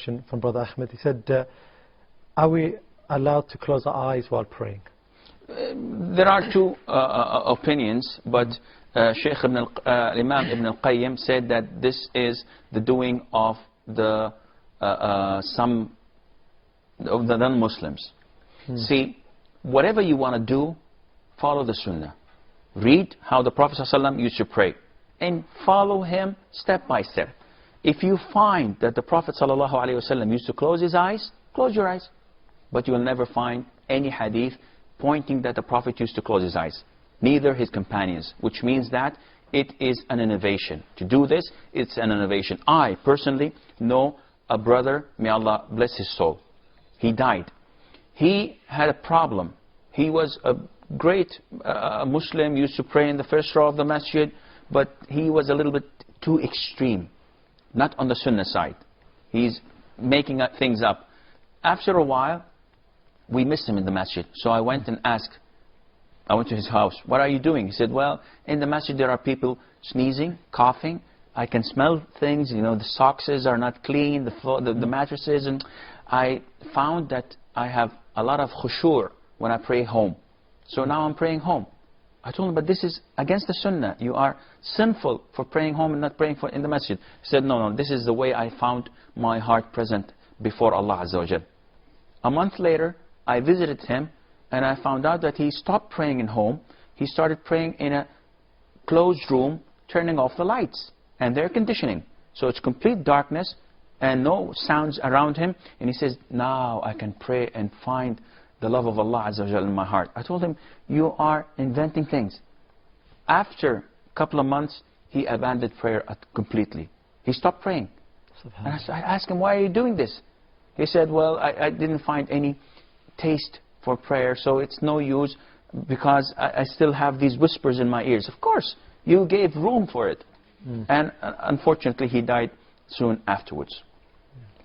question from Brother Ahmed. He said, are we allowed to close our eyes while praying? There are two opinions, but Sheikh Imam Ibn al-Qayyim said that this is the doing of some of the non-Muslims. See, whatever you want to do, follow the Sunnah. Read how the Prophet ﷺ used to pray and follow him step by step. If you find that the Prophet ﷺ used to close his eyes, close your eyes. But you will never find any hadith pointing that the Prophet used to close his eyes. Neither his companions, which means that it is an innovation. To do this, it's an innovation. I personally know a brother, may Allah bless his soul. He died. He had a problem. He was a great Muslim, used to pray in the first row of the masjid, but he was a little bit too extreme. Not on the Sunnah side. He's making things up. After a while, we missed him in the masjid. So I went and asked. I went to his house. What are you doing? He said, well, in the masjid there are people sneezing, coughing. I can smell things. You know, the socks are not clean, the mattresses. And I found that I have a lot of khushu' when I pray home. So now I'm praying home. I told him, but this is against the Sunnah. You are sinful for praying home and not praying in the masjid. He said, no, this is the way I found my heart present before Allah Azza wa Jal. A month later, I visited him and I found out that he stopped praying in home. He started praying in a closed room, turning off the lights and the air conditioning. So it's complete darkness and no sounds around him. And he says, now I can pray and find the love of Allah Azza wa Jal in my heart. I told him, you are inventing things. After a couple of months, he abandoned prayer completely. He stopped praying. And I asked him, why are you doing this? He said, well, I didn't find any taste for prayer, so it's no use because I still have these whispers in my ears. Of course, you gave room for it. And unfortunately, he died soon afterwards.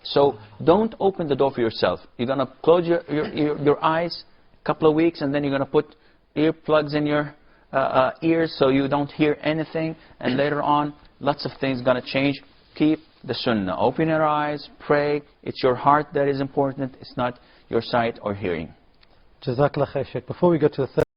So don't open the door for yourself. You're going to close your eyes a couple of weeks, and then you're going to put earplugs in your ears so you don't hear anything. And later on, lots of things going to change. Keep the Sunnah. Open your eyes, pray. It's your heart that is important. It's not your sight or hearing. Jazakallah khair, Sheikh. Before we go to the third